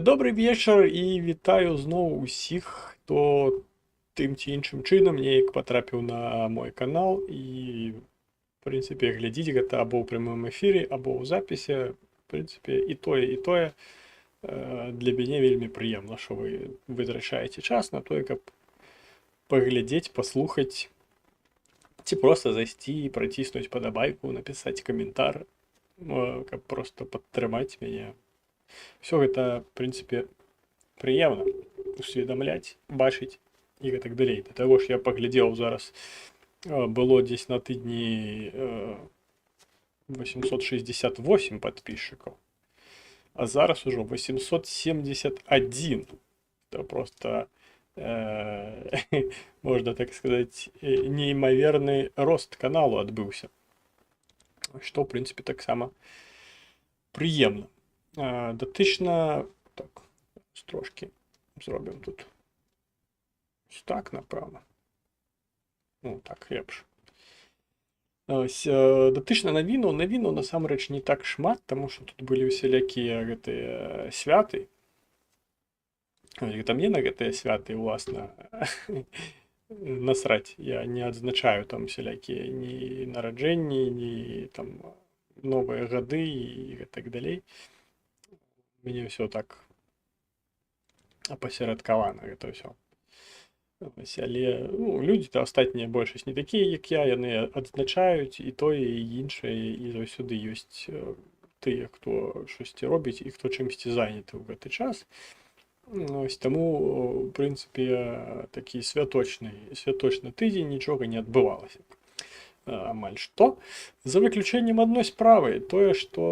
Добрий вечір і вітаю знову усіх, хто тим ці іншим чынам неяк патрапіў на мой канал і в прынцыпе глядзіць гэта або ў прамым эфіры, або ў запісе. В прынцыпе і тое для мяне вельмі прыемна, што вы вытрачаеце час на тое, каб паглядзець, паслухаць ці проста зайсці і праціснуць падабайку, напісаць каментар, каб проста падтрымаць мяне. Все гэта, в прынцыпе, прыемна усведамляць, бачыць і гэтак далей. Да таго ж я паглядзеў зараз, было дзесь на тыдні 868 подписчиков, а зараз ужо 871. Это просто, можно так сказать, неймаверны рост каналу адбыўся. Што, в прынцыпе, таксама прыемна. Датычна, так, трошки зробім тут так, напевно. Ну, так, лепш. Ось, датычна навіну насамрэч не так шмат, таму што тут былі усялякія гэтыя святы. Гэта мне на гэтыя святы, уласна, насраць. Я не адзначаю там усялякія ні нараджэнні, ні там новыя гады і гэтак далей. Мне ўсё так апасерадкавана, гэта ўсё. Але людзі-то астатнія большасць не такія, як я, яны адзначаюць і тое, і іншае, і заўсёды ёсць тыя, хто штосьці робіць і хто чымсьці заняты ў гэты час. Ось таму, в прынцыпе, такі святочны тыдзень нічога не адбывалася. Амаль што. За выключэннем адной справы, тое, што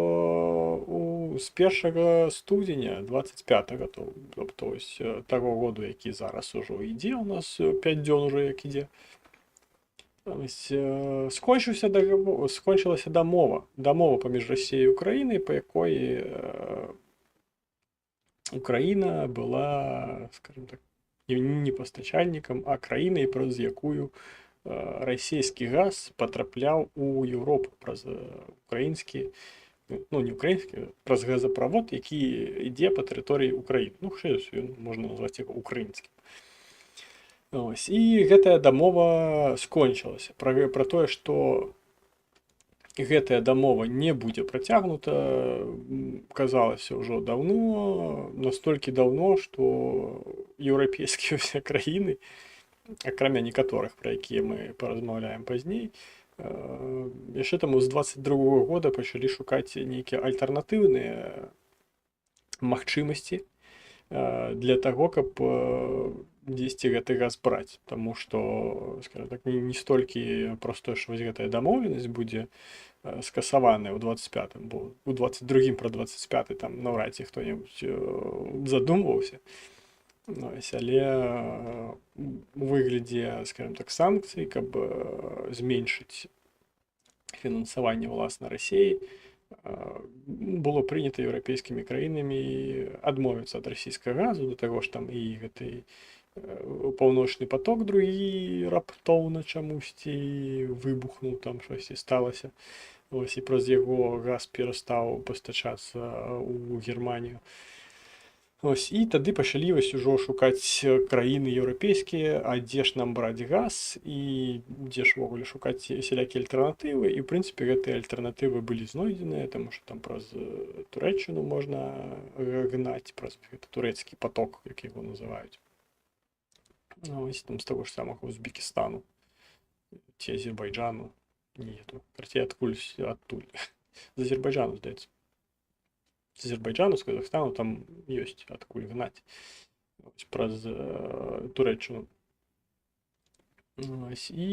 з 1 студзеня 25-го, тобто ось таго году, які зараз ужо ідзе, у нас 5 дзён ужо як ідзе, скончылася дамова паміж Расіяй і Украінай, па якой Украіна была, скажем так, не пастачальнікам, а краінай, праз якую расійскі газ потрапляў у Еўропу праз украінскі, ну не украінскі, праз газаправод, які ідзе па тэрыторыі Украіны. Ну, ён можна назваць яго украінскім. Ось, і гэтая дамова скончылася. Пра тое, што гэтая дамова не будзе працягнута, казалася ўжо даўно, настолькі даўно, што еўрапейскія ўсе краіны, акрамя некаторых, пра якія мы паразмаўляем пазней, яшчэ таму з 22-го года пачалі шукаць нейкія альтэрнатыўныя магчымасці для таго, каб дзесьці гэты газ браць. Таму што, скажем так, не столькі проста, што вось гэтая дамоўленасць будзе скасаваная ў 25-м, бо ў 22-м пра 25-й там наўрад ці хто-небудзь задумваўся. Але у выглядзе, скажем так, санкцый, каб зменшыць фінансаванне ўласна Расіі, было прынята еўрапейскімі краінамі адмовіцца ад расійскага газу, да таго ж там і гэты паўночны поток другі раптоўна чамусьці выбухнуў, там штосьці сталася. Ось, і праз яго газ перастаў пастачацца ў Германію. Ось, і тады пачалі вось ужо шукаць краіны еўрапейскія, а дзе ж нам браць газ і дзе ж увогуле шукаць сялякія альтэрнатывы. І, в прынцыпе, гэтыя альтэрнатывы былі знойдзеныя, таму што там праз Турэччыну можна гнаць, праз гэты турэцкі поток, як яго называюць. Ось, там з таго ж самага Узбекістану ці Азербайджану. Не, карцей адтуль. З Азербайджану, здаецца. З Азербайджану, з Казахстану там ёсць адкуль гнаць праз Турэччыну. І,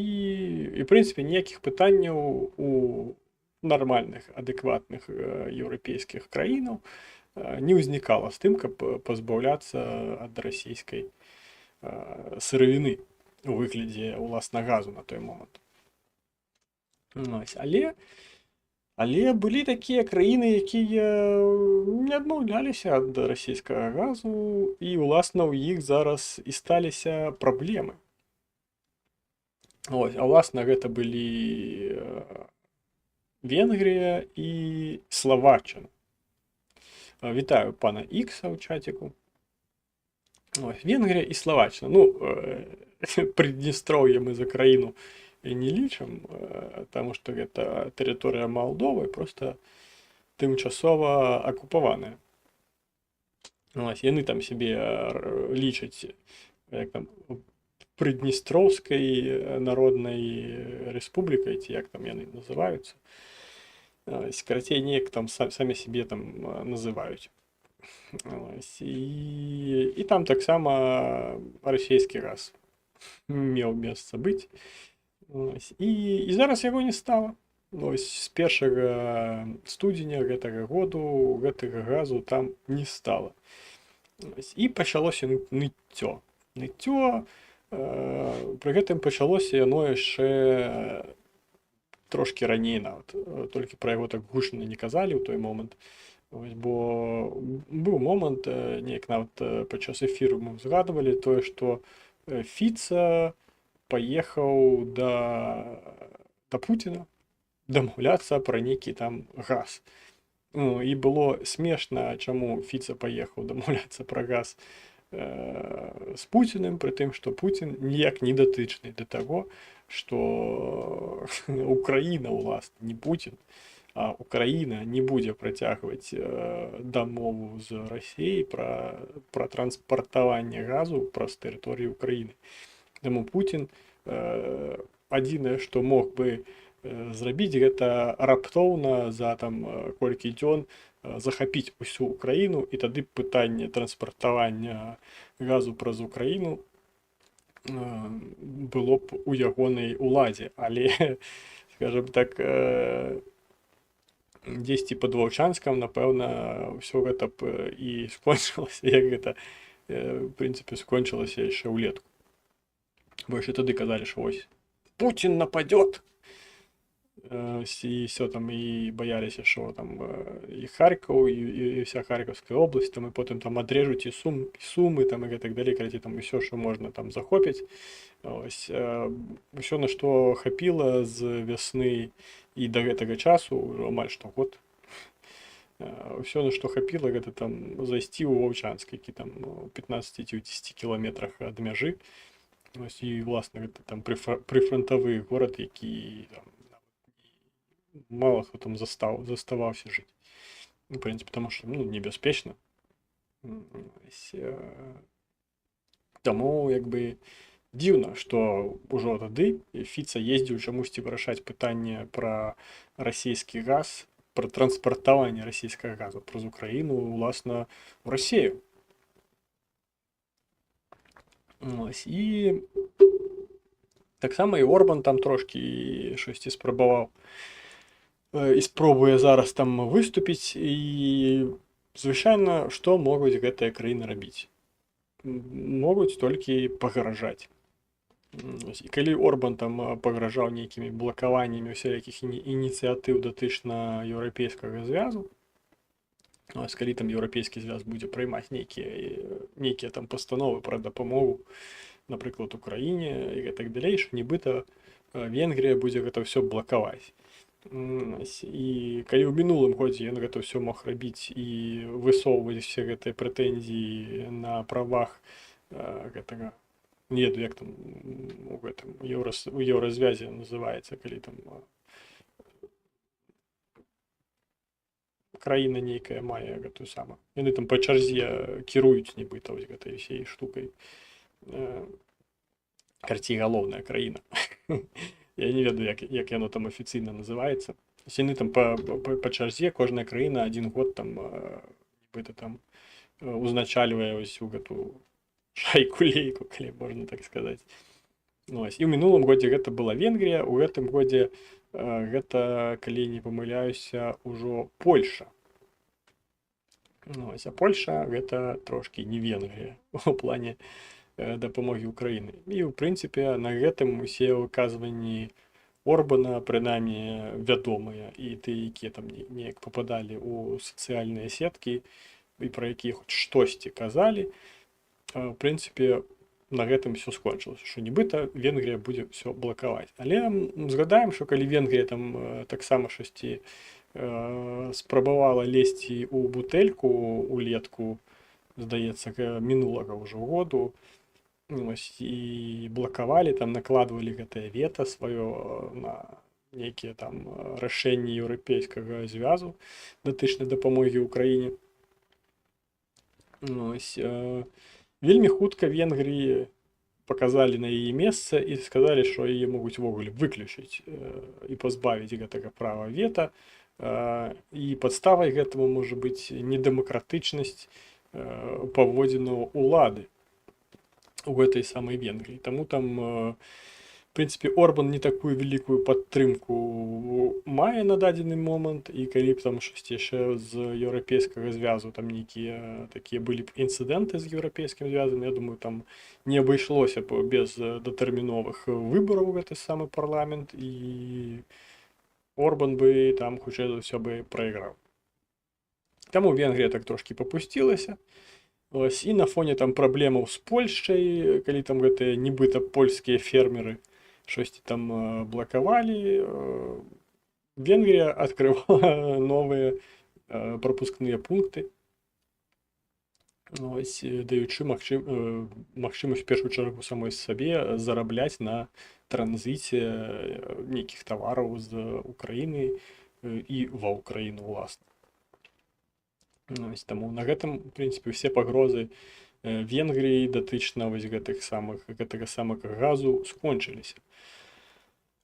в прынцыпе, ніякіх пытанняў у нармальных, адэкватных еўрапейскіх краінаў не ўзнікала з тым, каб пазбаўляцца ад расійскай сыравіны у выглядзе ўласна газу на той момант. Але былі такія краіны, якія не адмаўляліся ад расійскага газу, і ўласна ў іх зараз і сталіся праблемы. Ось, а ўласна гэта былі Венгрія і Словаччына. Вітаю пана Ікса у чатіку. Ось, Венгрія і Словаччина. Ну, Придністров'я ми за країну не лічимо, тому що це територія Молдови, просто тимчасово окупована. Ось, яны там себе лічаць як там Придністровської Народної Республікою, ці як там яны називаються. Карацей, неяк там самі себе там називають. Ось, і там таксама расійскі газ меў месца быць. Ось, і зараз яго не стала. Ось, з 1 студзеня гэтага году гэтага газу там не стала. Ось, і пачалося ныццё. Пры гэтым пачалося яно яшчэ трошки раней нават, толькі пра яго так гучна не казалі ў той момант. Ось, бо быў момант, неяк нават падчас эфіру мы згадвалі тое, што Фіца паехаў да Пуціна дамаўляцца пра нейкі там газ. Ну, і было смешна, чаму Фіца паехаў дамаўляцца пра газ з Пуціним, пры тым, што Пуцін ніяк не датычны да таго, што Украіна, уласна, не Пуцін, а Украіна не будзе працягваць дамову з Расіяй пра транспартаванне газу праз тэрыторыю Украіны. Таму Пуцін адзінае, што мог бы зрабіць, гэта раптоўна за там колькі дзён захапіць усю Украіну, і тады пытанне транспартавання газу праз Украіну было б у ягонай уладзе. Але, скажем так, дзесьці пад Ваўчанскам, напэўна, ўсё гэта б і скончылася, як гэта, в прынцыпе, скончылася яшчэ ўлетку. Бо яшчэ тады казалі, што вось Путін нападёт, і все там, і баяліся, що там і Харків, і вся Харківська область, там, і потім там адрежуть і Суми, там, і так далі, коли там все, що можна там захопить. Ось, все, на що хапіло з весни і до гэтага часу, амаль што год, все, на що хапіло, гэта там зайсці ў Ваўчанск, які там 15-10 кіламетрах ад мяжы. Ось, і, власне, гэта там прыфронтавы горад, які там мало хто там заставаўся жыць. В прынцыпе, потому што небяспечна. Таму як бы дзіўна, што ўжо тады Фіца ездзіў чамусьці вырашаць пытанне пра расійскі газ, пра транспартаванне расійскага газу праз Украіну, уласна, у Расію. І таксама і Орбан там трошкі штосьці спрабаваў. І спробуе зараз там выступіць, і звычайна, што могуць гэтыя краіны рабіць? Могуць толькі пагражаць. І калі Орбан там пагражаў нейкімі блакаваннямі усялякіх ініцыятыў датычна еўрапейскага звязу, калі там еўрапейскі звяз будзе прымаць нейкія там пастановы пра дапамогу, напрыклад, Украіне і гэтак далей, што нібыта Венгрія будзе гэта ўсё блакаваць. І калі ў мінулым годзе ён гэта ўсё мог рабіць і высоўваць все гэтыя прэтэнзіі на правах гэтага, не ведаю, як там у гэтым у еўразвязе называецца, калі там краіна нейкая мае гэтую самую. Яны там па чарзе кіруюць нібыта вось гэтай ўсей штукай. Карці, галоўная краіна. Я не ведаю, як яно там афіцыйна называецца. Яны там па чарзе, кожная краіна адзін год там нібыта там узначальвае ўсю гэту шайку-лейку, калі можна так сказаць. І ў мінулым годзе гэта была Венгрія, у гэтым годзе гэта, калі не памыляюся, ужо Польша. А Польша гэта трошкі не Венгрія у плане дапамогі Украіны. І, ў прынцыпе, на гэтым усе выказванні Орбана, прынамі, вядомыя, і тыя, якія там неяк пападалі ў сацыяльныя сеткі і пра якія хоць штосьці казалі, в прынцыпе, на гэтым все скончылася, што нібыта Венгрія будзе ўсё блакаваць. Але згадаем, што калі Венгрія там таксама штосьці спрабавала лезці ў бутэльку улетку, здаецца, мінулага ўжо году, і блакавалі, там накладвалі гэтае вета сваё на нейкія там рашэнні еўрапейскага звязу датычнай дапамогі ўкраіне. Вельмі хутка Венгрыі показалі на яе месца і сказалі, што яе могуць увогуле выключыць і пазбавіць гэтага права вета. І падставай гэтаму можа быць недэмакратычнасць паводзінаў улады у гэтай самай Венгрыі. Таму там, в прынцыпе, Орбан не такую вялікую падтрымку мае на дадзены момант, і калі б там штосьці яшчэ з еўрапейскага звязу, там нейкія такія былі б інцыдэнты з еўрапейскім звязам, я думаю, там не абышлося б без датэрміновых выбараў гэты самы парламент, і Орбан бы там, хутчэй за ўсё, бы прайграў. Таму Венгрія так трошкі папусцілася. І на фоне там праблемаў з Польшчай, калі там гэтыя нібыта польскія фермеры штосьці там блакавалі, Венгрія адкрывала новыя прапускныя пункты, даючы магчымасць в першую чаргу самой сабе зарабляць на транзіце нейкіх тавараў з Украіны і ва Ўкраіну ўласна. Таму на гэтым, в прынцыпе, усе пагрозы Венгрыі датычна гэтага самага газу скончыліся.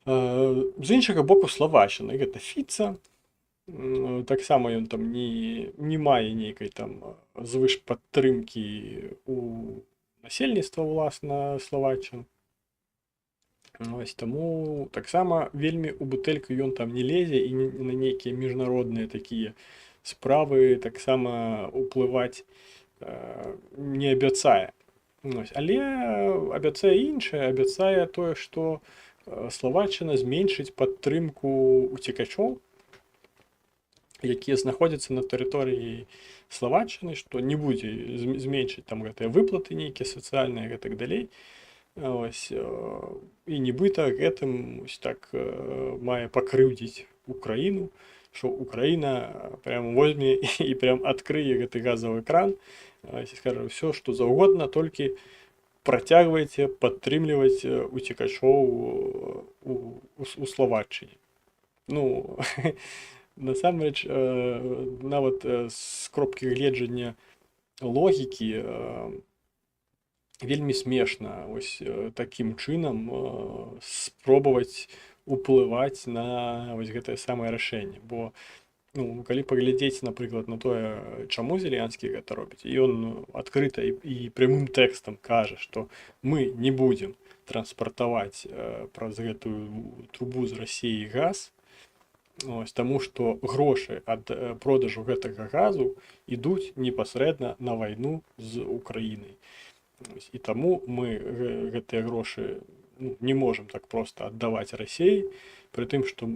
З іншага боку, Славаччына, гэта Фіца, таксама ён там не мае нейкай там звышпадтрымкі у насельніцтва, уласна, Славаччын. Таму таксама вельмі у бутэльку ён там не лезе, і на нейкія міжнародныя такія справы таксама ўплываць не абяцае. Але абяцае іншае, абяцае тое, што Славаччына зменшыць падтрымку уцекачоў, якія знаходзяцца на тэрыторыі Славаччыны, што не будзе зменшыць там гэтыя выплаты нейкія сацыяльныя, гэтак далей. І нібыта гэтым так мае пакрыўдзіць Украіну, што Украіна прям возьме і прям адкрые гэты газавы кран, скажа, ўсё, што заўгодна, толькі працягвайце падтрымліваць уцекачоў у Славаччыне. Ну, насамрэч, нават з кропкі гледжання логікі вельмі смешна вось такім чынам спробаваць уплываць на вось гэтае самае рашэнне. Бо калі паглядзець, напрыклад, на тое, чаму Зеленскі гэта робіць, ён адкрыта і прямым тэкстам кажа, што мы не будзем транспартаваць праз гэтую трубу з Расіі газ, таму што грошы ад продажу гэтага газу ідуць непасрэдна на вайну з Украінай. І таму мы гэтыя грошы не можам так проста аддаваць Расіі, пры тым, што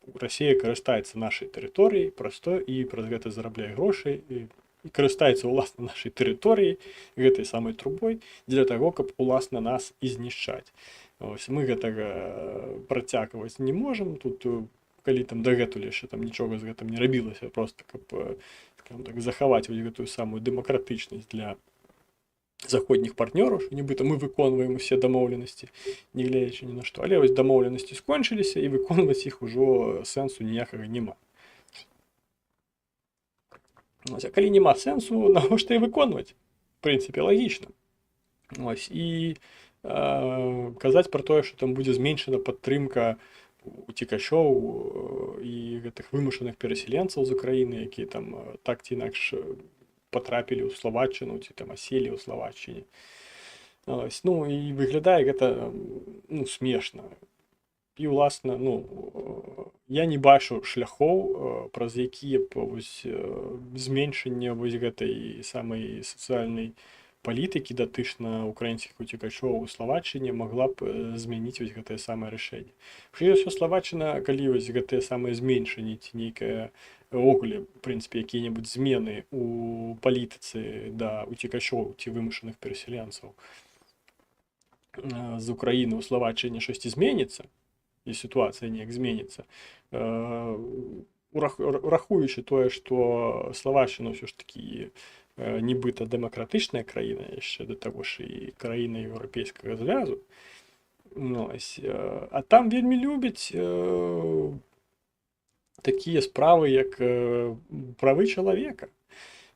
Расія карыстаецца нашай тэрыторыяй прастой і праз гэта зарабляе грошы і карыстаецца ўласна нашай тэрыторыяй, гэтай самай трубой, для таго, каб уласна нас і знішчаць. Мы гэтага працягваць не можам, тут калі там дагэтуль яшчэ там нічога з гэтым не рабілася, проста каб, скажам так, захаваць гэтую самую дэмакратычнасць для заходніх партнёраў, што нібыта мы выконваем усе дамоўленасці, не гледзячы ні на што. Але вось дамоўленасці скончыліся, і выконваць іх ужо сэнсу ніякага няма. А калі няма сэнсу, навошта і выконваць? В прынцыпе, лагічна. І казаць пра тое, што там будзе зменшана падтрымка уцекачоў і гэтых вымушаных перасяленцаў з Украіны, якія там так ці інакш патрапілі ў Славаччыну ці там аселі ў Славаччыне. І выглядае гэта смешна. І уласна, я не бачу шляхоў, праз якія б зменшэнне гэтай самай сацыяльнай палітыкі датычна украінскіх уцекачоў у Славаччыне магла б змяніць гэтае самае рашэнне. Ўсё Славаччына, калі гэтыя самыя зменшанні ці нейкая увогуле, в прынцыпе, якія-небудзь змены у палітыцы да уцекачоў ці вымушаных перасяленцаў з Украіны ў Славаччыне штосьці зменіцца, і сітуацыя неяк зменіцца, урахуючы тое, што Славаччына ўсё ж такі нібыта дэмакратычная краіна, яшчэ да таго ж і краіна еўрапейскага звязу. Ну, а там вельмі любяць такія справы, як правы чалавека.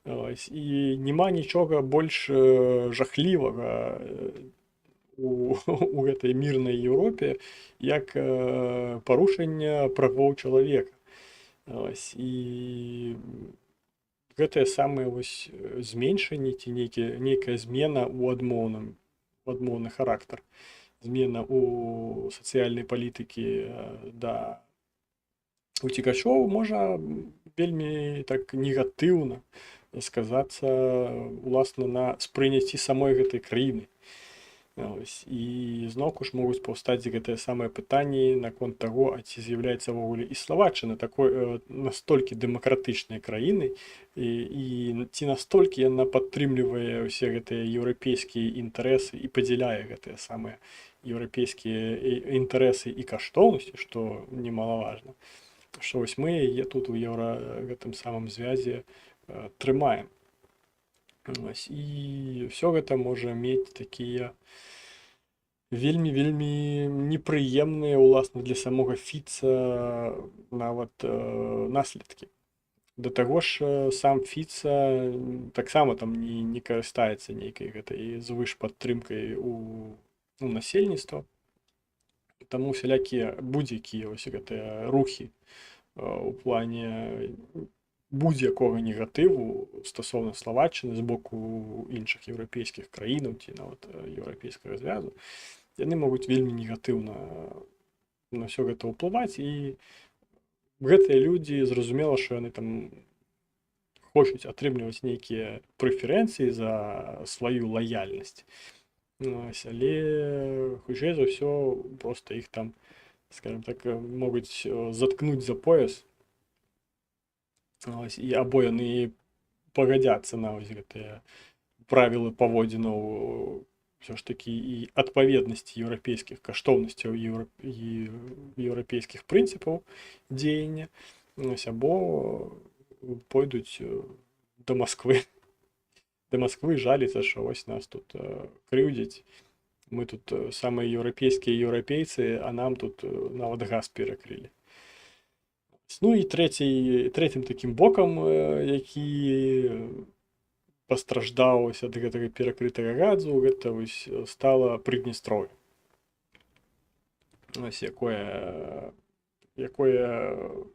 І няма нічога больш жахлівага у гэтай мірнай Еўропе, як парушэнне правоў чалавека. І гэтае самае зменшанне ці нейкая змена ў адмоўны характар. Змена ў сацыяльнай палітыкі да уцекачоў можа вельмі так негатыўна сказацца уласна на спрыняцці самой гэтай краіны. І зноўку ж могуць паўстаць гэтыя самыя пытанні наконт таго, а ці з'яўляецца ўвогуле і Славаччына такой настолькі дэмакратычнай краінай, і ці настолькі яна падтрымлівае ўсе гэтыя еўрапейскія інтарэсы і падзяляе гэтыя самыя еўрапейскія інтарэсы і каштоўнасці, што немалаважна, што мы яе тут у гэтым самым звязе трымаем. І ўсё гэта можа мець такія вельмі непрыемныя уласна для самога Фіца нават наследкі. Да таго ж сам Фіца таксама там не карыстаецца нейкай гэтай звышпадтрымкай у насельніцтва. Таму усялякія будзе-якія гэтыя рухі у плане будь-якога негатыву стасоўна Славаччыны з боку іншых еўрапейскіх краінаў ці нават еўрапейскага звязу, яны могуць вельмі негатыўна на ўсё гэта ўплываць, і гэтыя людзі, зразумела, што яны там хочуць атрымліваць нейкія прэферэнцыі за сваю лаяльнасць. Але хутчэй за ўсё проста іх там, скажем так, могуць заткнуць за пояс, і або яны пагадзяцца на гэтыя правілы паводзінаў ўсё ж такі і адпаведнасці еўрапейскіх каштоўнасцяў і еўрапейскіх прынцыпаў дзеяння, або пойдуць да Масквы. Да Масквы жаліцца, што нас тут крыўдзяць, мы тут самыя еўрапейскія еўрапейцы, а нам тут нават газ перакрылі. Ну і трэцім такім бокам, які пастраждаў ад гэтага перакрытага газу, гэта стала Прыднястроўе,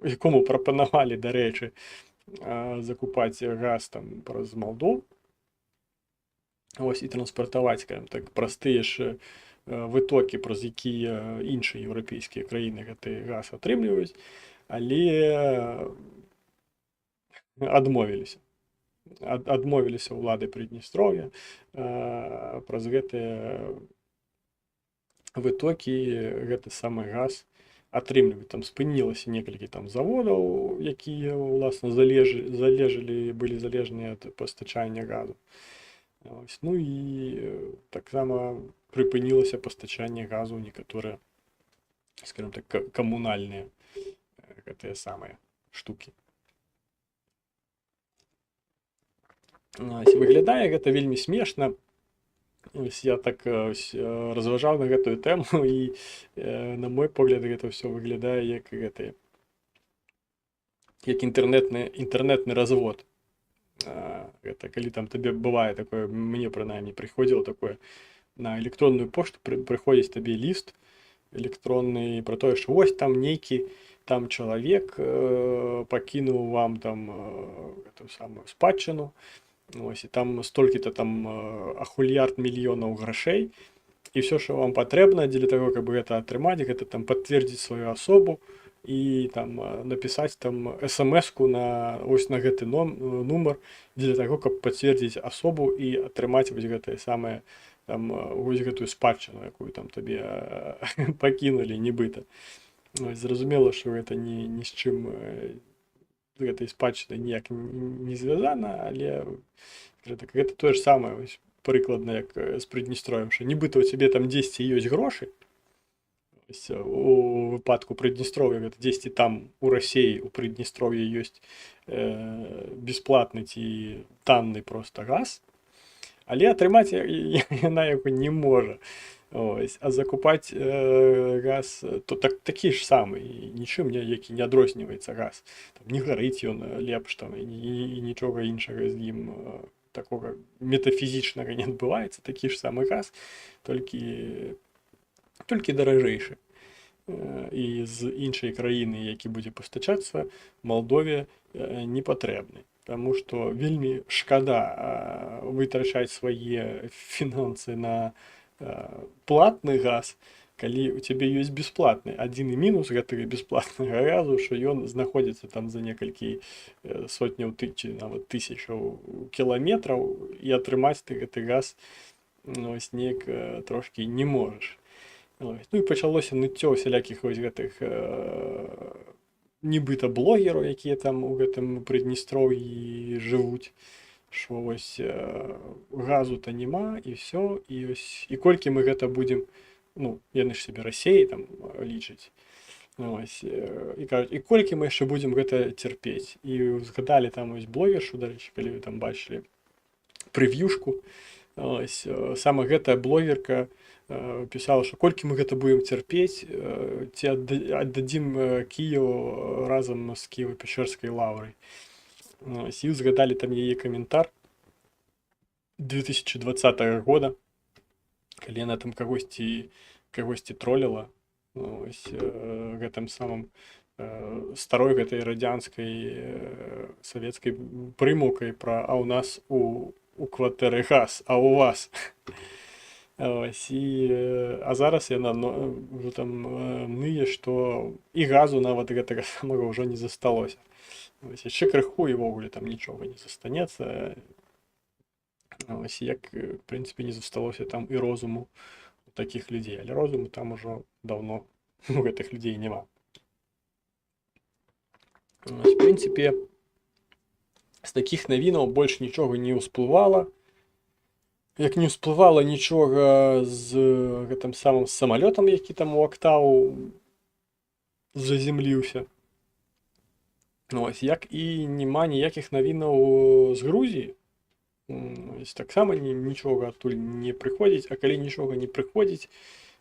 якому прапанавалі, дарэчы, закупаць газ там праз Малдову, і транспартаваць, скажем так, праз тыя ж вытокі, праз якія іншыя еўрапейскія краіны гэты газ атрымліваюць, але адмовіліся ўлады Прыднястроўя праз гэтыя вытокі гэты самы газ атрымліваць. Там спынілася некалькі там заводаў, якія ўласна былі залежныя ад пастачання газу. Ну і таксама прыпынілася пастачанне газу ў некаторыя, скажем так, камунальныя гэтыя самыя штукі. Выглядае гэта вельмі смешна. Я так разважаў на гэтую тэму, і на мой погляд гэта ўсё выглядае як інтэрнэтны развод. Гэта калі там табе бывае такое, мне прынамсі прыходзіла такое, на электронную пошту прыходзіць табе ліст электронны пра тое, што вось там нейкі там чалавек пакінуў вам там гэтую самую спадчыну, і там столькі-то там ахульярд мільёнаў грашэй, і ўсё, што вам патрэбна дзеля таго, каб гэта атрымаць, гэта там пацвердзіць сваю асобу і там напісаць там смс-ку на гэты нумар дзеля таго, каб пацвердзіць асобу і атрымаць гэтае самае там гэтую спадчыну, якую там табе пакінулі нібыта. Зразумела, што гэта ні з чым гэтай спадчыны ніяк не звязана, але гэта тое ж самае прыкладна як з Прыднястроем, што нібыта ў цябе там дзесьці ёсць грошы, Ось, у выпадку Прыдністров'я гэта дзесьці там у Расіі у Прыдністров'і ёсць бясплатны ці танны проста газ, але атрымаць яна яго не можа. Ось, а закупаць газ то такі ж самы, нічым які не адрозніваецца газ. Там не гарыць ён лепш там, і нічога іншага з ім такога метафізічнага не адбываецца, такі ж самы газ, толькі даражэйшы. І з іншай краіны, які будзе пастачацца, Малдове не патрэбны. Таму што вельмі шкада вытрачаць свае фінансы на платны газ, калі у цябе ёсць бясплатны. Адзіны мінус гэтага бясплатнага газу, што ён знаходзіцца там за некалькі сотняў ці нават тысячаў кіламетраў, і атрымаць ты гэты газ ось неяк трошкі не можаш. Ну і пачалося ныццё усялякіх вось гэтых нібыта блогераў, якія там у гэтым Прыдністроўі жывуць, што вось газу-то няма, і ўсё, і колькі мы гэта будзем, ну, яны ж сябе Расіяй там лічаць, ось, і кажуць, і колькі мы яшчэ будзем гэта цярпець. І згадалі там ось блогершу, дарэчы, калі вы там бачылі прэв'юшку, ось, сама гэтая блогерка пісала, што колькі мы гэта будзем цярпець, ці аддадзім Кіеў разам з Кіева-Печерскай лаўрай. І згадалі там яе каментар 2020 года, калі яна там кагосьці троліла, ось, гэтым самым старой гэтай радзянскай савецкай прымаўкай пра «а ў нас у кватэры газ, а ў вас». Ось, а зараз яна ўжо там ные, што і газу нават гэтага самага ўжо не засталося. Ось, яшчэ крыху і ўвогуле там нічога не застанецца. Ось, як, в прынцыпе, не засталося там і розуму у такіх людзей. Але розуму там ужо даўно у гэтых людзей няма. Ось, в прынцыпе, з такіх навінаў больш нічога не ўсплывала. Як не ўсплывала нічога з гэтым самым самалётам, які там у Актау заземліўся. Ось, як і няма ніякіх навінаў з Грузіі. Ось, таксама нічога адтуль не прыходзіць, а калі нічога не прыходзіць,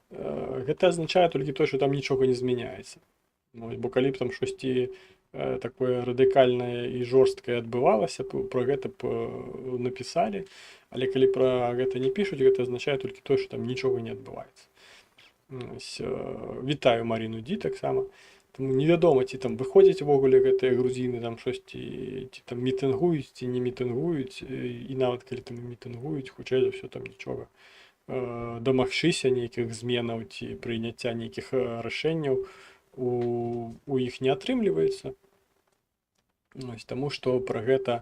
гэта азначае толькі тое, што там нічога не змяняецца. Ось, бо калі б там штосьці такое радыкальнае і жорсткае адбывалася, пра гэта б напісалі, але калі пра гэта не пішуць, гэта азначае толькі тое, што там нічога не адбываецца. Ось, вітаю Маріну Ді таксама. Таму невядома, ці там выходзяць увогуле гэтыя грузіны, там штосьці, ці там мітынгуюць, ці не мітынгуюць, і нават калі там мітынгуюць, хутчэй за ўсё там нічога дамагчыся нейкіх зменаў ці прыняцця нейкіх рашэнняў у іх не атрымліваецца. Ось, таму што пра гэта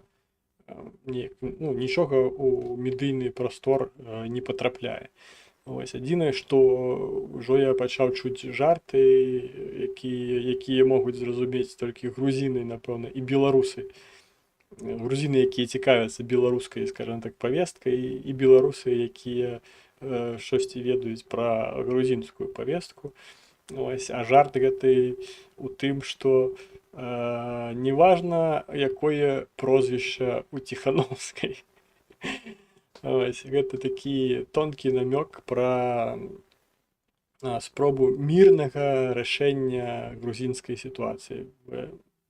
нічога ў медыйны прастор не патрапляе. Ось, адзінае, што ўжо я пачаў чуць жарты, якія могуць зразумець толькі грузіны, напэўна, і беларусы. Грузіны, якія цікавяцца беларускай, скажам так, павесткай, і беларусы, якія штосьці ведаюць пра грузінскую павестку. Ось, а жарт гэты у тым, што неважна, якое прозвішча у Ціхановскай. Ось, гэта такі тонкі намёк пра спробу мірнага рашэння грузінскай сітуацыі.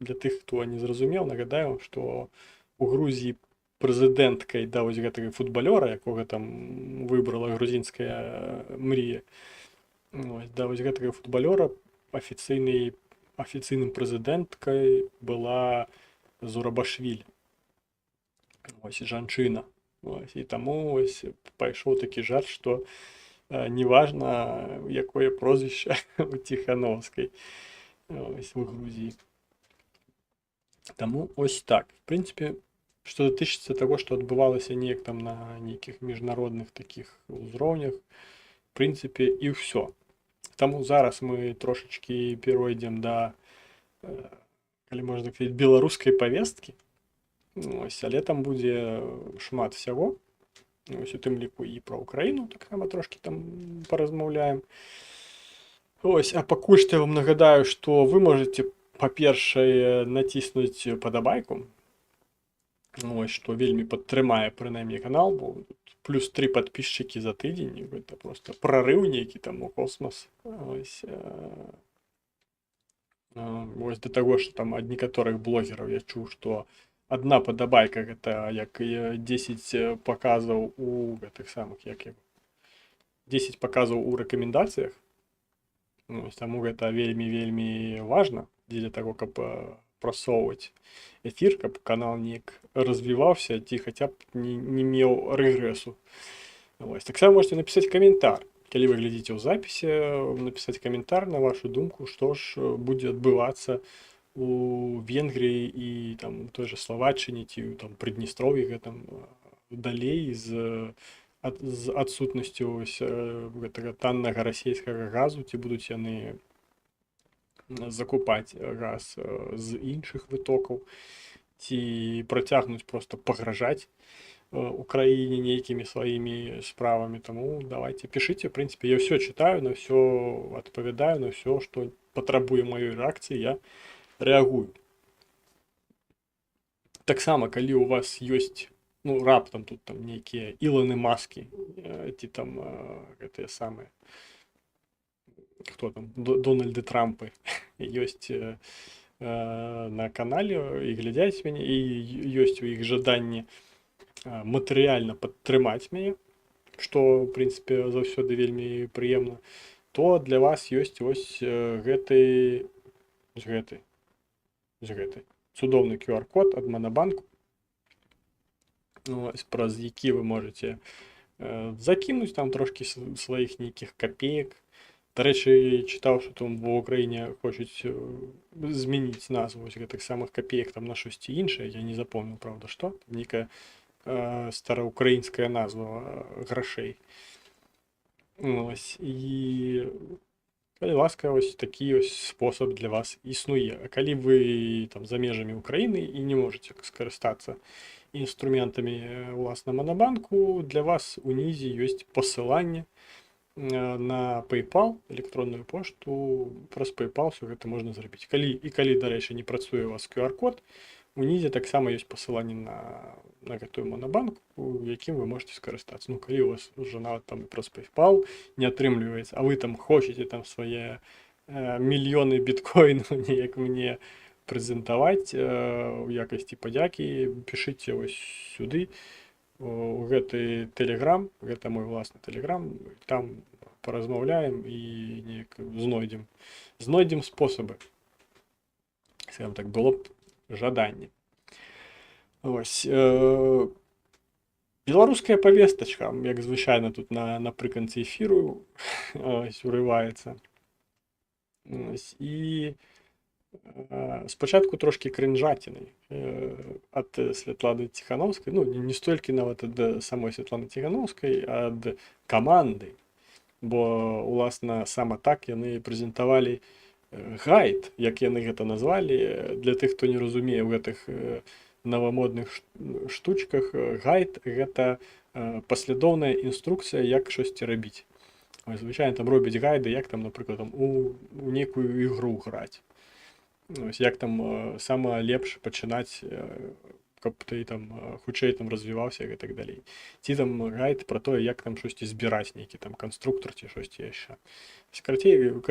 Для тых, хто не зразумеў, нагадаю, што у Грузіі прэзідэнткай да вось гэтага футбалёра, якога там выбрала грузінская мрія, да вось гэтага футбалёра афіцыйным прэзідэнткай была Зурабашвілі. Ось, жанчына. Ось, і таму ось пайшоў такі жарт, што неважна, якое прозвішча у Ціхановскай, ось, у Грузіі. Таму ось так. В прынцыпе, што датычыцца таго, што адбывалася неяк там на нейкіх міжнародных такіх узроўнях, в прынцыпе, і ўсё. Таму зараз мы трошачкі перайдзем да, калі можна сказаць, беларускай павесткі. Ось, але там будзе шмат всяго. Ось, у тым ліку і пра Украіну таксама трошкі там паразмаўляем. Ось, а пакуль што я вам нагадаю, што вы можаце, па-першае, націснуць падабайку. Ось, што вельмі падтрымае прынамсі канал, бо плюс 3 падпісчыкі за тыдзень, і гэта проста прарыў нейкі там у космас. Ось да таго, што там ад некаторых блогераў я чуў, што адна падабайка гэта як 10 паказаў у гэтых самых, як 10 паказаў у рэкамендацыях. Таму гэта вельмі важна дзеля таго, каб прасоўваць эфір, каб канал неяк развіваўся ці хаця б не меў рэгрэсу. Таксама можете напісаць каментар. Калі вы глядзіце ў запісе, напісаць каментар на вашу думку, што ж будзе адбывацца у Венгрыі і там той жа Славаччыне ці там Прыдністров'і гэтым далей з адсутнасцю гэтага таннага расійскага газу, ці будуць яны закупаць газ з іншых вытокаў, ці працягнуць проста пагражаць Украіне нейкімі сваімі справамі. Таму давайте пішыце, в прынцыпе, я ўсё чытаю, на ўсё адпавядаю, на ўсё, што патрабуе маёй рэакцыі, я рэагую. Таксама, калі у вас ёсць раптам тут там нейкія Ілоны Маскі, ці там гэтыя самыя, хто там, Дональды Трампы ёсць на канале і глядзяць мяне, і ёсць у іх жаданне матэрыяльна падтрымаць мяне, што, в прынцыпе, заўсёды вельмі прыемна, то для вас ёсць вось гэты цудоўны QR-код ад Манабанку, праз які вы можете закінуць там трошкі сваіх нейкіх капеек. Дарэчы, чытаў, што там ва Ўкраіне хочуць змяніць назву гэтых самых капеек там на штосьці іншае, я не запомніў, правда, што, нейкая стараўкраінская назва грашэй. І калі ласка, ось такі спосаб для вас існуе. А калі вы там за межамі Украіны і не можаце скарыстацца інструментамі ўласна Манабанку, для вас унізе ёсць пасыланне на PayPal, электронную пошту, праз PayPal все гэта можна зрабіць. Калі, дарэчы, не працуе у вас QR-код, унізе таксама ёсць пасыланне на гэтую Манабанку, якім вы можете скарыстацца. Калі у вас уже нават там праз PayPal не атрымліваецца, а вы там хочаце там свае мільёны біткоінаў неяк мне прэзентаваць у якасці падзякі, пішыце вось сюды, у гэты Telegram, гэта мой власны Telegram, там паразмаўляем і неяк знойдзем спосабы. Скажем так, было б жаданне. Ось. Беларуская павестачка, як звычайна тут напрыканцы эфіру урываецца. І спачатку трошкі крынжаціны ад Святланы Ціхановскай, не столькі нават ад самой Святланы Ціхановскай, ад каманды, бо уласна сама так яны прэзентавалі гайд, як яны гэта назвалі. Для тых, хто не разумее ў гэтых новамодных штучках, гайд гэта паслядоўная інструкцыя, як штосьці рабіць. Звычайна там робяць гайды, як там, напрыклад, у нейкую ігру граць. Як там сама лепш пачынаць, каб ты там хутчэй там развіваўся і так далей. Ці там гайд пра тое, як там штосьці збіраць, нейкі там канструктор ці штосьці яшчэ. Карацей,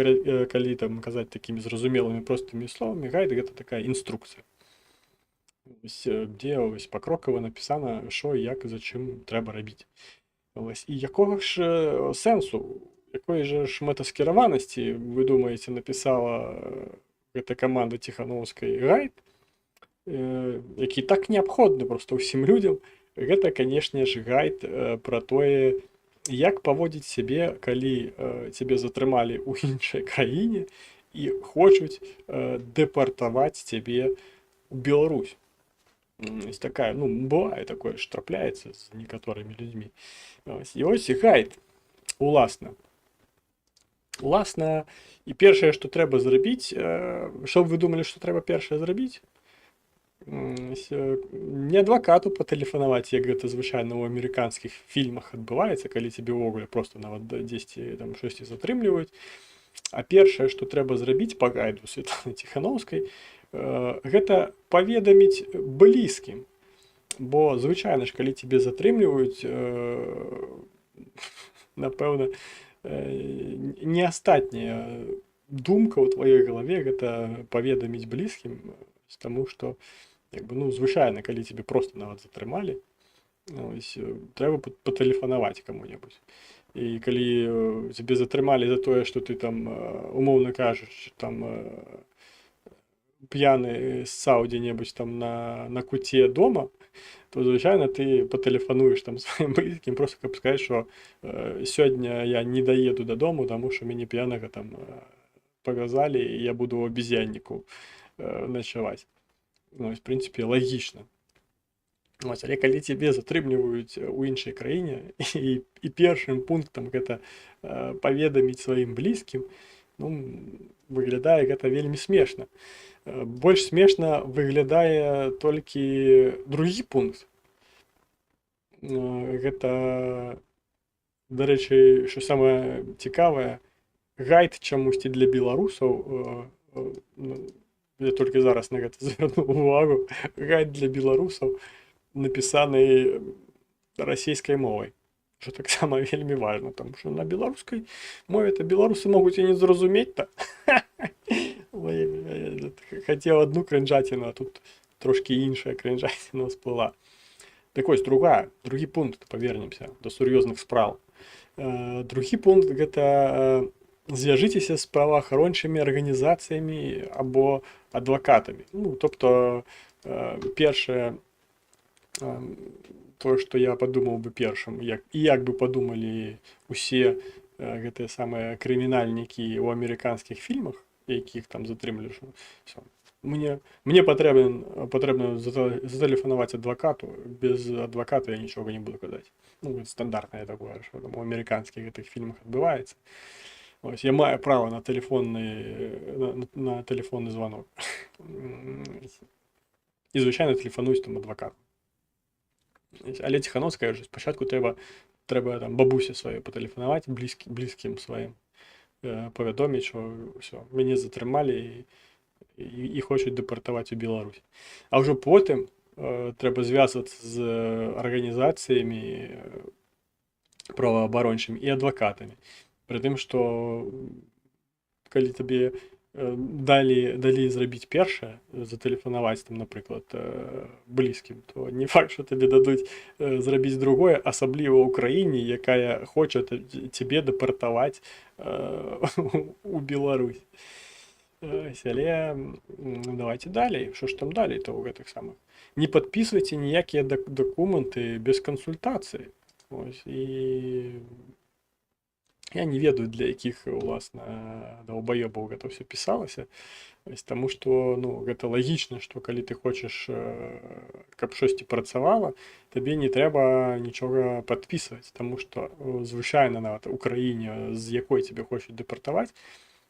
калі там казаць такімі зразумелымі простымі словамі, гайд гэта такая інструкцыя, дзе пакрокава напісана, што, як, за чым трэба рабіць. І якога ж сэнсу, якой жа ж мэтаскіраванасці, вы думаеце, напісала гэта каманда Ціхановскай гайд, які так неабходны проста ўсім людзям. Гэта, канешне ж, гайд пра тое, як паводзіць сябе, калі цябе затрымалі ў іншай краіне і хочуць дэпартаваць цябе ў Беларусь. Такая, бывае такое ж, трапляецца з некаторымі людзьмі. І ось гайд, уласна. І першае, што трэба зрабіць, што вы думалі, што трэба першае зрабіць? Не адвакату патэлефанаваць, як гэта звычайна ў амерыканскіх фільмах адбываецца, калі цябе ўвогуле проста нават дзесьці там штосьці затрымліваюць. А першае, што трэба зрабіць па гайду Святланы Ціханаўскай, гэта паведаміць блізкім. Бо звычайна ж, калі цябе затрымліваюць, напэўна, не астатняя думка ў тваёй галаве гэта паведаміць блізкім, таму што звычайна, калі цябе проста нават затрымалі, трэба патэлефанаваць каму-небудзь. І калі цябе затрымалі за тое, што ты там, умоўна кажучы, там п'яны ссаў дзе-небудзь там на куце дома, то звычайна ты патэлефануеш там сваім блізкім, проста каб сказаць, што сёння я не даеду дадому, таму што мяне п'янага там павязалі, і я буду ў абезьянніку начаваць. В прынцыпе, лагічна. Але калі цябе затрымліваюць у іншай краіне, і першым пунктам гэта паведаміць сваім блізкім, выглядае гэта вельмі смешна. Больш смешна выглядае толькі другі пункт. Гэта, дарэчы, што самае цікавае, гайд чамусьці для беларусаў, я толькі зараз на гэта звярнуў увагу, гайд для беларусаў напісаны расійскай мовай, што таксама вельмі важна, таму што на беларускай мове беларусы могуць і не зразумець-то. Хацеў адну крынжаціну, а тут трошкі іншая крынжаціна всплыла. Так вось, другі пункт, павернемся да сур'ёзных спраў. Другі пункт гэта звяжыцеся з праваахарончымі арганізацыямі або адвакатамі. Тобто, першае, тое, што я падумаў бы першым, як бы падумалі усе гэтыя самыя крымінальнікі ў амерыканскіх фільмах, якіх там затрымліваюць. Мне патрэбна затэлефанаваць адвакату, без адваката я нічога не буду казаць. Стандартнае такое, што там у амерыканскіх гэтых фільмах адбываецца. Я маю права на тэлефонны званок. І звычайна тэлефануюць там адвакату. Але Ціханаўская ж спачатку трэба там бабусе сваёй патэлефанаваць, блізкім сваім, павядоміць, што ўсё, мяне затрымалі і хочуць дэпартаваць у Беларусь. А ўжо потым трэба звязвацца з арганізацыямі праваабарончымі і адвакатамі. Пры тым, што калі табе далі зрабіць першае, затэлефанаваць там, напрыклад, блізкім, то не факт, што табе дадуць зрабіць другое, асабліва ў краіне, якая хоча цябе дэпартаваць у Беларусь. Але давайте далей. Што ж там далей то ў гэтых самых? Не падпісвайце ніякія дакументы без кансультацыі. І я не ведаю, для якіх, уласна, даўбаёбаў гэта ўсё пісалася. Таму што гэта лагічна, што калі ты хочаш, каб штосьці працавала, табе не трэба нічога падпісваць, таму што звычайна нават у краіне, з якой цябе хочуць дэпартаваць,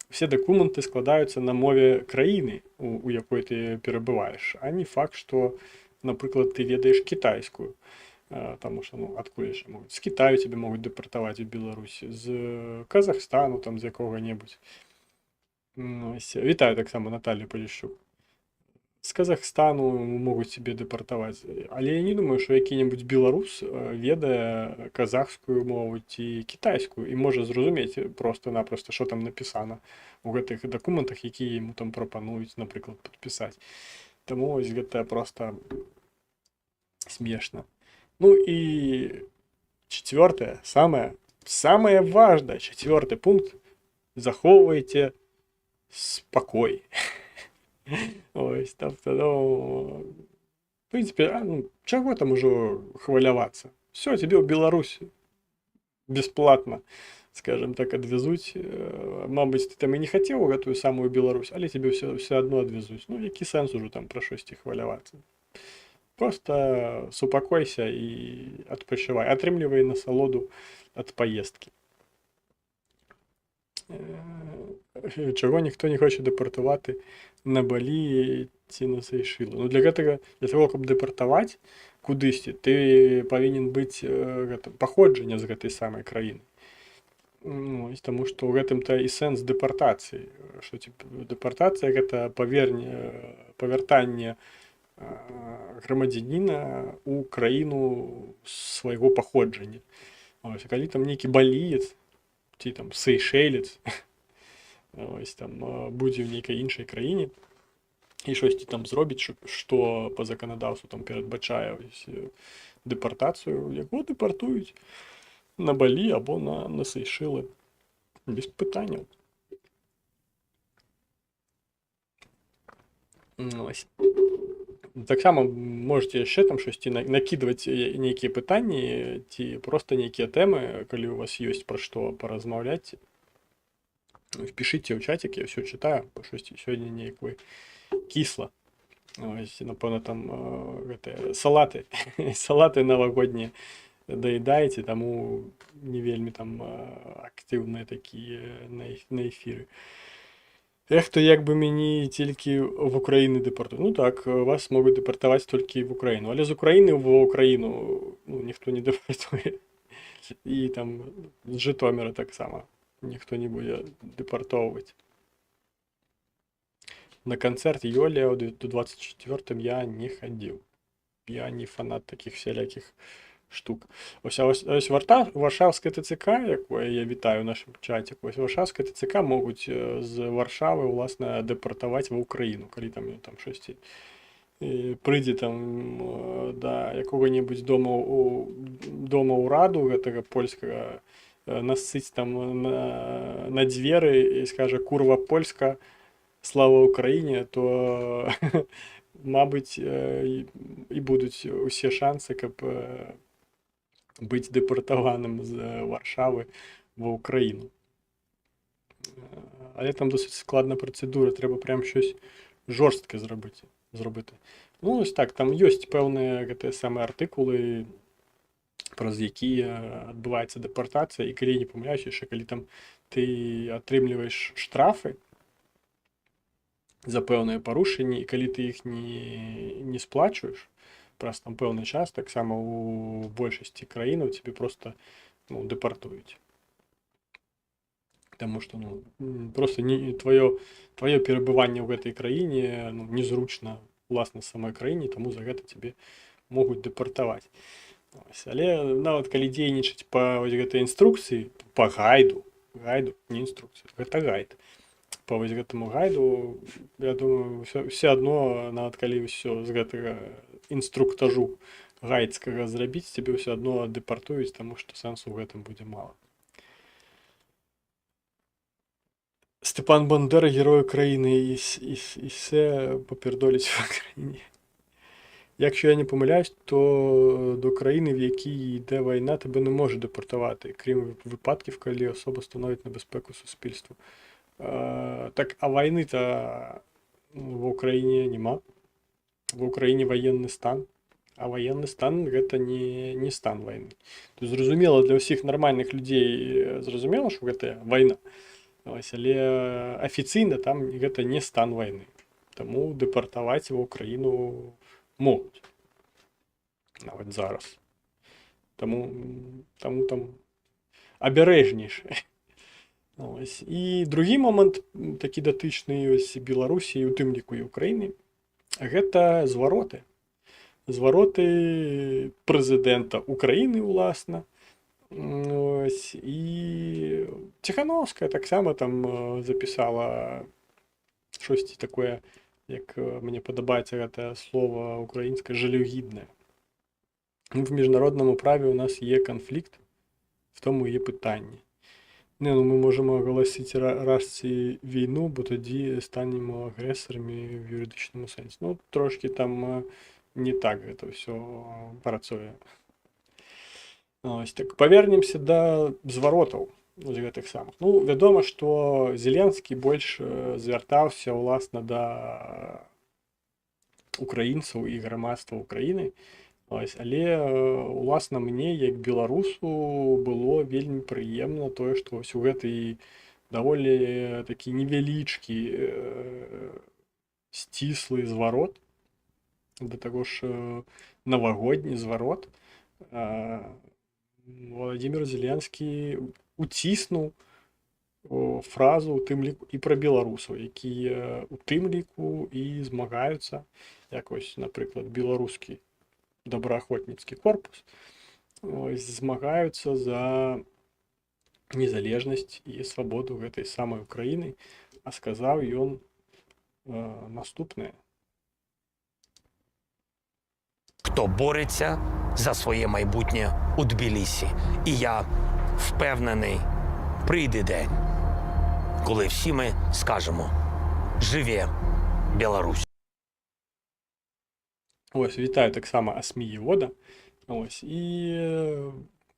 все дакументы складаюцца на мове краіны, у якой ты перабываеш, а не факт, што, напрыклад, ты ведаеш кітайскую. Таму што, адкуль яшчэ могуць? З Кітаю цябе могуць дэпартаваць у Беларусь, з Казахстану, там, з якога-небудзь. Вітаю таксама Наталью Поліщук. З Казахстану могуць цябе дэпартаваць. Але я не думаю, што які-небудзь беларус ведае казахскую мову ці кітайскую і можа зразумець проста-напроста, што там напісана ў гэтых дакументах, якія яму там прапануюць, напрыклад, падпісаць. Таму вось гэта проста смешна. І чацвёртае, самае важнае, чацвёрты пункт, захоўвайце спакой. В прынцыпе, чаго там ужо хвалявацца? Всё, цябе ў Беларусь бесплатна, скажем так, адвезуць. Мабыць, ты там і не хацеў гэтую самую Беларусь, але цябе ўсё адно адвезуць. Які сэнс ужо там пра штосьці хвалявацца? Просто супакойся і адпачывай, атрымлівай насалоду ад паездкі. Чаго ніхто не хоча дэпартаваць на Балі ці на Сейшылы. Для таго, каб дэпартаваць кудысьці, ты павінен быць паходжанне з гэтай самай краіны. Ну, таму што ў гэтым-то і сэнс дэпартацыі, што дэпартацыя гэта павяртанне грамадзяніна ў краіну свайго паходжання. Вось, калі там нейкі баліец ці там сейшэлец ось там будзе ў нейкай іншай краіне і штосьці там зробіць, што па заканадаўству там перадбачае дэпартацыю, яго дэпартуюць на Балі або на Сейшэлы без пытанняў. Ось. Таксама можете яшчэ там штосьці накідваць нейкія пытанні ці проста нейкія тэмы, калі у вас ёсць пра што паразмаўляць. Пішыце ў чацік, я ўсё чытаю, бо штосьці сёння неяк вы кісла. Ось, напэўна, там гэтыя салаты навагоднія даедаеце, таму не вельмі там актыўныя такія на эфіры. То як бы мяне тільки в Україну дэпартуюць. Ну так, вас могуць дэпартаваць толькі в Украіну, але з Украіны ва Украіну ніхто не дэпартуе. І там з Жытоміра таксама ніхто не будзе дэпартоўваць. На канцэрт Ёлі ў 24-м я не хадзіў. Я не фанат такіх всялякіх штук. Ось Варшавскае ТЦК, якое я вітаю ў нашым чаце, ось Варшавскае ТЦК могуць з Варшавы, уласна, дэпартаваць ва Ўкраіну, калі там штосьці прыйдзе там да якога-небудзь дома ўраду гэтага польскага, насыць там на дзверы і скажа «Курва Польска, слава Ўкраіне», то мабыць і будуць усе шансы, каб быць дэпартаваным з Варшавы ва Ўкраіну. Але там досыць складна працэдура, трэба прям щось жорстке зробити. Ну, ось так, там ёсць пэўныя гэтыя самыя артыкулы, праз якія адбываецца дэпартацыя, і калі не памыляюсь, яшчэ калі там ты атрымліваеш штрафы за пэўныя парушэнні, і калі ты іх не сплачваеш праз там пэўны час, таксама у большасці краінаў цябе проста дэпартуюць. Таму што проста твоё перабыванне ў гэтай краіне незручна уласна самой краіне, таму за гэта цябе могуць дэпартаваць. Але нават калі дзейнічаць па гэтай інструкцыі, па гайду, не інструкцыя, гэта гайд. Па гэтаму гайду, я думаю, все адно, нават калі ўсё з гэтага інструктажу гайдскага зрабіць, цябе ўсё адно дэпартуюць, таму што сэнсу ў гэтым будзе мала. Степан Бандера, герой країни, і все попердолить в Україні. Якщо я не помиляюсь, то до країни, в якій йде війна, тебе не може депортувати, крім випадків, коли особа становить небезпеку суспільству. Так, а війни-то в Україні нема. В Україні воєнний стан. А воєнний стан – гэта не стан війни. Тобто, зрозуміло, для всіх нормальних людей зрозуміло, що гэта війна. Але афіцыйна там гэта не стан вайны. Таму дэпартаваць ва Ўкраіну могуць. Нават зараз. Таму там абярэжнейшае. І другі момант, такі датычны Беларусі, у тым ліку і Ўкраіны, гэта звароты. Звароты прэзідэнта Ўкраіны, уласна. І Ціхановская таксама там запісала штосьці такое, як мне падабаецца гэтае слова украінскае, жалюгіднае. В міжнародному праві у нас є конфлікт, в тому є питання. Ми можемо оголосити Рашці війну, бо тоді станемо агресорами в юридичному сенсі. Ну, трошки там не так гэта все працуе. Ось так, павернемся да зваротаў гэтых самых. Ну, вядома, што Зеленскі больш звяртаўся ўласна да украінцаў і грамадства Украіны. Але уласна мне, як беларусу, было вельмі прыемна тое, што у гэтай даволі такі невялічкі сціслы зварот, да таго ж навагодні зварот, Владимир Зеленскі уціснуў фразу у тым ліку і пра беларусаў, якія у тым ліку і змагаюцца, як вось, напрыклад, беларускі добраахвотніцкі корпус, змагаюцца за незалежнасць і свабоду гэтай самай Украіны, а сказаў ён наступнае. Хто бореться за своє майбутнє у Тбілісі. І я впевнений, прийде день, коли всі ми скажемо «Живе Білорусь». Ось, вітаю таксама Асмієвода. Ось, і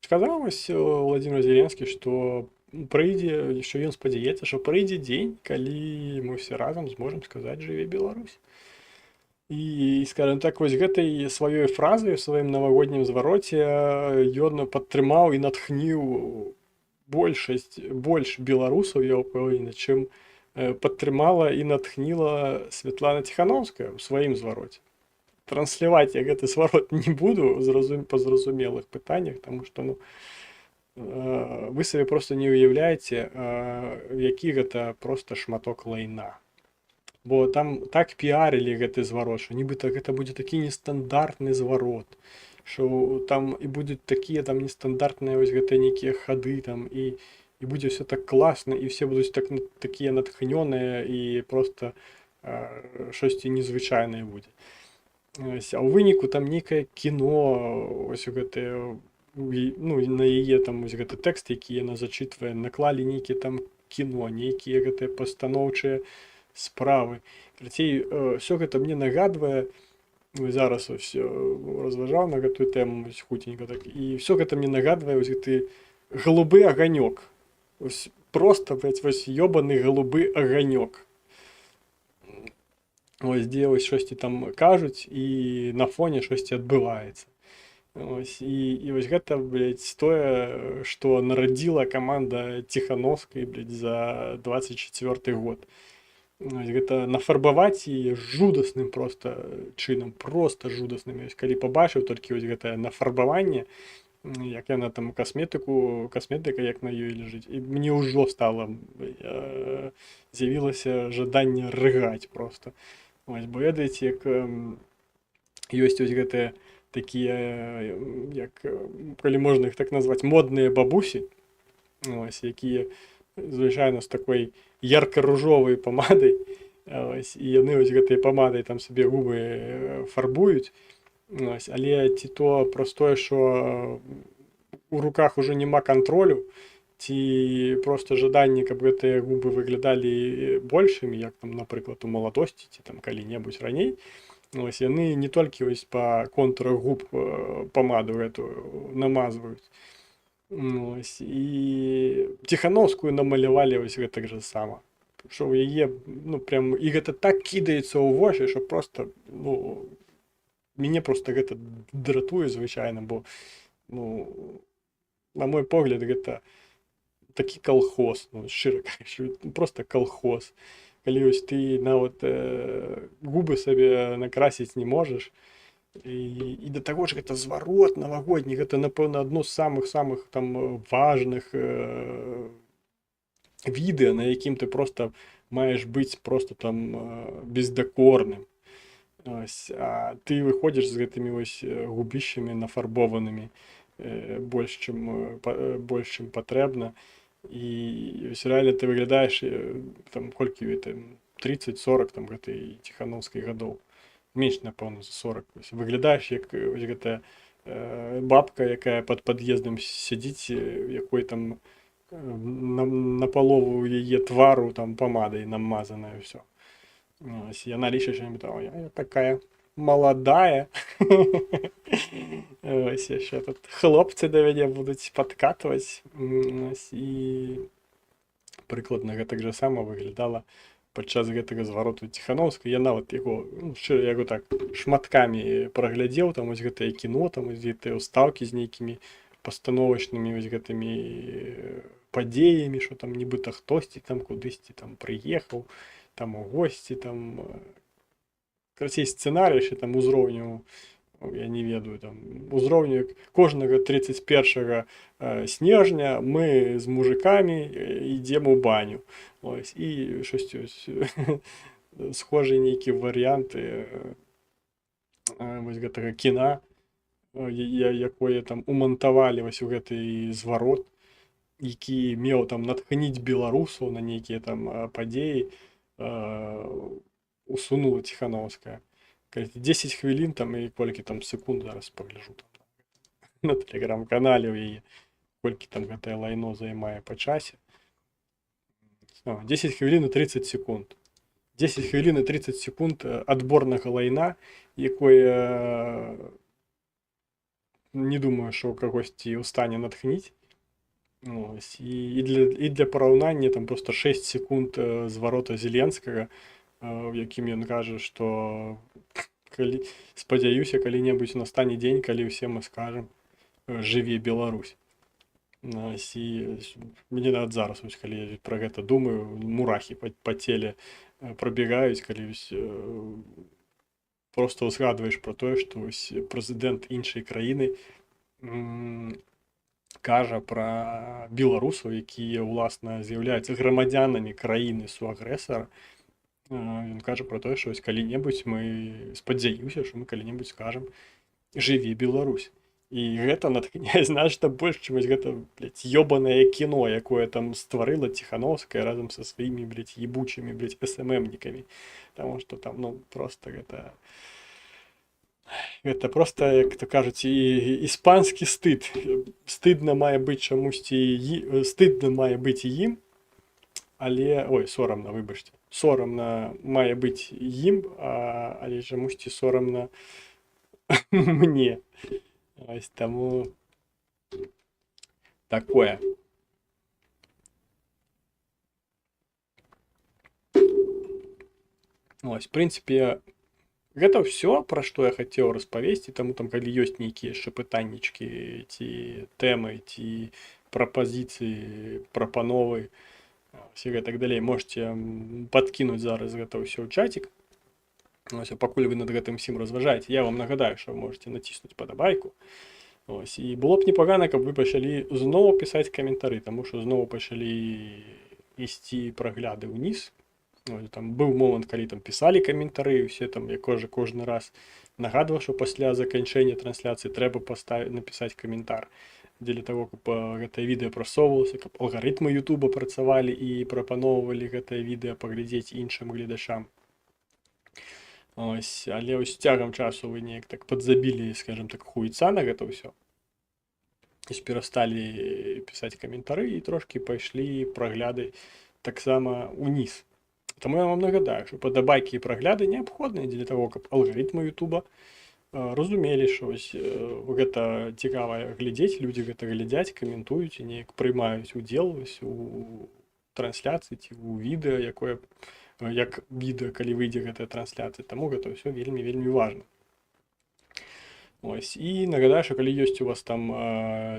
сказав ось Владимир Зеленскі, што прыйдзе, що ён спадзяецца, што прыйдзе дзень, калі мы все разам зможам сказаць «Жыве Беларусь». І, скажем так, вось гэтай сваёй фразай у сваім навагоднім звароце ён падтрымаў і натхніў больш беларусаў, я ўпэўнены, чым падтрымала і натхніла Святлана Ціханаўская ў сваім звароце. Трансляваць я гэты зварот не буду па зразумелых пытаннях, таму што вы сабе проста не ўяўляеце, які гэта проста шматок лайна. Бо там так піарылі гэты зварот, што нібыта гэта будзе такі нестандартны зварот, што там і будуць такія там нестандартныя вось гэтыя нейкія хады там, і будзе ўсё так класна, і все будуць такія натхнёныя, і проста штосьці незвычайнае будзе. А ў выніку там нейкае кіно, ось гэтае, на яе там вось гэты тэкст, які яна зачытвае, наклалі нейкія там кіно, нейкія гэтыя пастаноўчыя справы. Карацей, все гэта мне нагадвае, зараз ось разважаў на гэтую тэму хуценька так, і все гэта мне нагадвае вось гэты голубы аганёк. Ось просто, блядь, вось ёбаны голубы аганёк. Ось дзе ось штосьці там кажуць, і на фоне штосьці адбываецца. Ось, і вось гэта, блядь, тое, што нарадзіла каманда Ціханаўскай, блядь, за 24 год. Гэта нафарбаваць і жудасным проста чынам, проста жудасным. Калі пабачыў толькі вось гэтае нафарбаванне, як яна там касметыка як на ёй ляжыць, і мне ўжо стала, з'явілася жаданне рыгаць проста. Ось, бо ведаеце, як ёсць вось гэтыя такія, як, калі можна іх так назваць, модныя бабусі, ось, якія звычайна з такой ярка-ружовай памадай, ось, і яны ось гэтай памадай там сабе губы фарбуюць, ось, але ці то простое, што у руках ужо няма кантролю, ці проста жаданне, каб гэтыя губы выглядалі большымі, як там, напрыклад, у маладосці, ці там калі-небудзь раней, ось, яны не толькі ось па контурах губ памаду гэтую намазваюць, ось, і Ціханаўскую намалявалі ось гэтак жа сама. Што ў яе, прям, і гэта так кідаецца ў вочы, што проста, мяне проста гэта дратуе звычайна, бо, на мой погляд, гэта такі калхоз, шчыра кажучы, проста калхоз. Калі ось ты нават губы сабе накрасіць не можаш, і да таго ж гэта зварот навагодні, гэта, напэўна, адно з самых там важных відэа, на якім ты проста маеш быць проста там бездакорным. Ось, а ты выходзіш з гэтымі вось губішчамі нафарбованымі больш, чым патрэбна, і ось рэальна ты выглядаеш там колькі там 30-40 там гэтай Ціханаўскай гадоў. Менш, напэўна, за 40. Выглядаеш, як гэтая бабка, якая пад пад'ездам сядзіць, якой там напалову яе твару там памадай намазаная ўсё. Яна лічыць, што я такая маладая. Ось яшчэ тут хлопцы да мяне будуць падкатваць. І прыкладна гэтак жа сама выглядала падчас гэтага звароту Ціханаўскай. Я нават яго, шчыра, яго так шматкамі праглядзеў, там вось гэтае кіно, там вось гэтыя ўстаўкі з нейкімі пастановачнымі вось гэтымі падзеямі, што там нібыта хтосьці там кудысьці там прыехаў, там у госці, там, карацей, сцэнарый яшчэ там узроўню я не ведаю, там, узроўню кожнага 31 снежня мы з мужикамі ідзем у баню. Ось, і щось ось схожі нейкі варыянты вось гэтага кіна, якое там умантавалі вось у гэты зварот, які меў там натхніць беларусаў на нейкія там падзеі, усунула Ціхановская. 10 хвілін там і колькі там секунд зараз пагляжу там на тэлеграм-канале ў яе, колькі там гэтае лайно займае па часе. 10 хвілін і 30 секунд. 10 хвілін і 30 секунд адборнага лайна, якое не думаю, што ў кагосьці ў стане натхніць. Ось, і для параўнання там просто 6 секунд зварота Зеленскага, в якім ён кажа, што спадзяюся, калі-небудзь настане дзень, калі ўсе мы скажам «Жыве Беларусь». І мне нават зараз, калі я пра гэта думаю, мурахі па целе прабегаюць, калі просто згадваеш пра тое, што прэзідэнт іншай краіны кажа пра беларусаў, якія ўласна з'яўляюцца грамадзянамі краіны суагрэсара. Ён кажа пра тое, што калі-небудзь мы, спадзяюся, што мы калі-небудзь скажам «Жыве Беларусь». І гэта натхняе значна больш, чым гэта, ёбанае кіно, якое там стварыла Ціхановская разам са сваімі, ебучымі, СММнікамі. Таму што там, просто гэта просто, як то кажуць, іспанскі стыд. Стыдна мае быць чамусьці, стыдна мае быць ім, але, сорамна, выбачце. Сорамна мае быць ім, але чамусьці сорамна мне. Ось таму такое. Ось, в прынцыпе, гэта ўсё, пра што я хацеў распавесці, таму там, калі ёсць нейкія яшчэ пытаннічкі, ці тэмы, ці прапазіцыі, прапановы, і гэтак далей, можете падкінуць зараз гэта ўсё ў чатик. Ось, а пакуль вы над гэтым всім разважаеце, я вам нагадаю, што вы можете націснуць падабайку. Ось, і было б непагана, каб вы пачалі зноў пісаць каментары, таму што зноў пачалі ісці прагляды ўніз. Ось, там быў момант, калі там пісалі каментары, усе там, я кожны раз нагадваў, што пасля заканчэння трансляцыі трэба напісаць каментар, дзеля таго, каб гэтае відэа прасоўвалася, каб алгарытмы Ютуба працавалі і прапаноўвалі гэтае відэа паглядзець іншым гледачам. Ось, але з цягам часу вы неяк так падзабілі, скажем так, хуйца на гэта ўсё. І перасталі пісаць каментары і трошкі пайшлі прагляды таксама ўніз. Таму я вам нагадаю, што падабайкі і прагляды неабходныя дзеля таго, каб алгарытмы Ютуба разумелі, што гэта цікава глядзець, людзі гэта глядзяць, каментуюць і неяк прымаюць удзел у трансляцыі ці ў відэа, якое як відэа, калі выйдзе гэтая трансляцыя, таму гэта ўсё вельмі важна. Ось, і нагадаю, што калі ёсць у вас там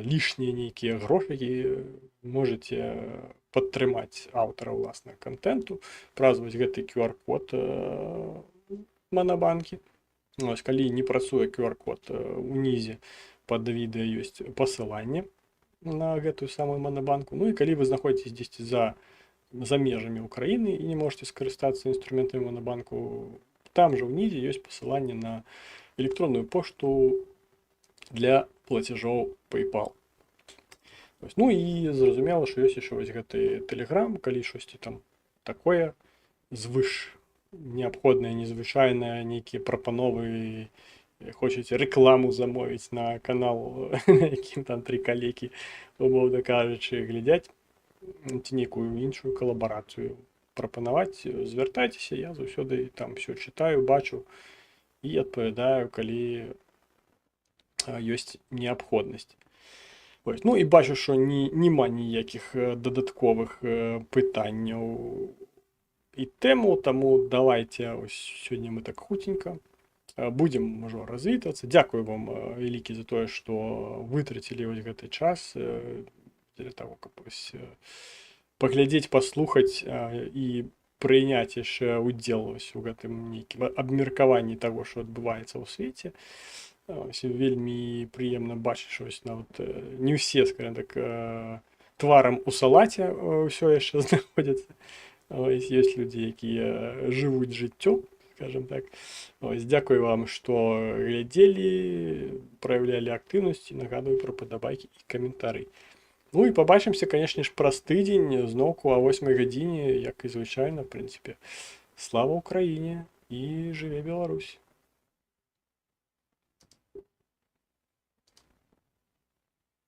лішнія нейкія грошыкі, можете падтрымаць аўтара ўласнага контенту праз вось гэты QR-код Манабанкі. Ось, калі не працуе QR-код унізе пад відэа ёсць пасыланне на гэтую самую Манабанку. Ну і калі вы знаходзіцесь дзесьці за межамі Украіны і не можете скарыстацца інструментамі Манабанку, там жа ўнізе ёсць пасыланне на электронную пошту для плацяжоў PayPal. Ось, ну і зразумела, што ёсць яшчэ вось гэты Telegram, калі штосьці там такое звыш неабходнае, незвычайнае, нейкія прапановы, хочаце рэкламу замовіць на канал, на якім там 3 калекі, умоўна кажучы, глядзяць, ці нейкую іншую калабарацыю прапанаваць, звяртайцеся, я заўсёды там все чытаю, бачу і адпавядаю, калі ёсць неабходнасць. Ось, ну і бачу, што нема ніякіх дадатковых пытанняў і тэму, таму давайте, ось сёння мы так хутенька будзем ужо развітвацца. Дзякую вам вялікі за тое, што вытрацілі вось гэты час для того, каб паглядзець, паслухаць і прыняць яшчэ удзел у гэтым нейкім абмеркаванні таго, што адбываецца ў свеце. Ось вельмі прыемна бачыць, що ось нават не ўсе, скажем так, тварам у салаце ўсё яшчэ знаходзяцца. Ось ёсць людзі, якія жывуць жыццё, скажем так. Ось, дзякую вам, што глядзелі, праяўлялі актыўнасць, і нагадваю пра падабайкі і каментары. Ну і пабачымся, канешне ж, праз тыдзень зноўку о 8 гадзіне, як і звычайна, в прынцыпе. Слава Ўкраіне і жыве Беларусь!